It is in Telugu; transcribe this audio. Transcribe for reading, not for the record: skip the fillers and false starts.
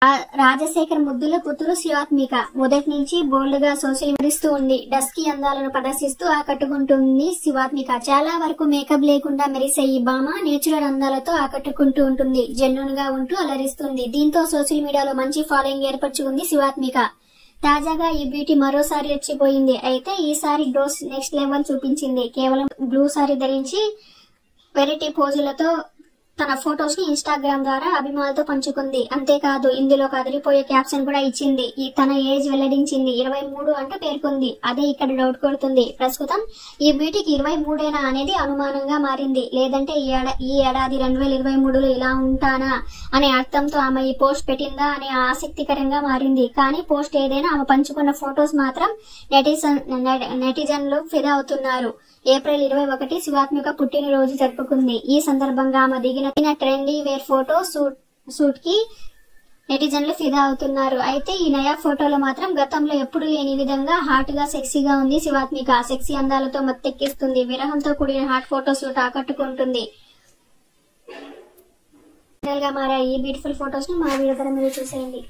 రాజశేఖర్ ముద్దుల కూతురు శివాత్మిక మొదటి నుంచి బోల్డ్ గా సోషల్ మీడిస్తూ ఉంది. డస్కీ అందాలను ప్రదర్శిస్తూ ఆకట్టుకుంటుంది శివాత్మిక. చాలా వరకు మేకప్ లేకుండా మెరిసే ఈ భామ నేచురల్ అందాలతో ఆకట్టుకుంటూ ఉంటుంది. జెన్యూన్ గా ఉంటూ అలరిస్తుంది. దీంతో సోషల్ మీడియాలో మంచి ఫాలోయింగ్ ఏర్పరచుకుంది శివాత్మిక. తాజాగా ఈ బ్యూటీ మరోసారి రెచ్చిపోయింది. అయితే ఈసారి డోస్ నెక్స్ట్ లెవెల్ చూపించింది. కేవలం బ్లూ సారీ ధరించి వెరైటీ పోజులతో తన ఫొటోస్ ని ఇన్స్టాగ్రామ్ ద్వారా అభిమానులతో పంచుకుంది. అంతేకాదు ఇందులో కదిలిపోయే క్యాప్షన్ కూడా ఇచ్చింది. తన ఏజ్ వెల్లడించింది. 23 అంటూ పేర్కొంది. అదే ఇక్కడ డౌట్ కొడుతుంది. ప్రస్తుతం ఈ బ్యూటీకి 23 అనేది అనుమానంగా మారింది. లేదంటే ఈ ఏడాది 2023లో ఇలా ఉంటానా అనే అర్థంతో ఆమె ఈ పోస్ట్ పెట్టిందా అనే ఆసక్తికరంగా మారింది. కానీ పోస్ట్ ఏదైనా ఆమె పంచుకున్న ఫొటోస్ మాత్రం నెటిజన్లు ఫిదా అవుతున్నారు. ఏప్రిల్ 21 శివాత్మిక పుట్టినరోజు జరుపుకుంది. ఈ సందర్భంగా ఆమె దిగిన ట్రెండీ వేర్ ఫోటో షూట్ కి నెటిజన్లు ఫిదా అవుతున్నారు. అయితే ఈ నయా ఫోటోలో మాత్రం గతంలో ఎప్పుడు లేని విధంగా హాట్ గా సెక్సీగా ఉంది శివాత్మిక. సెక్సీ అందాలతో మత్తెక్కిస్తుంది. విరహంతో కూడిన హాట్ ఫోటో షూట్ ఆకట్టుకుంటుంది. వైరల్ గా మారే ఈ బ్యూటిఫుల్ ఫోటోస్ ని మా వీడియో ద్వారా మీరు చూసేయండి.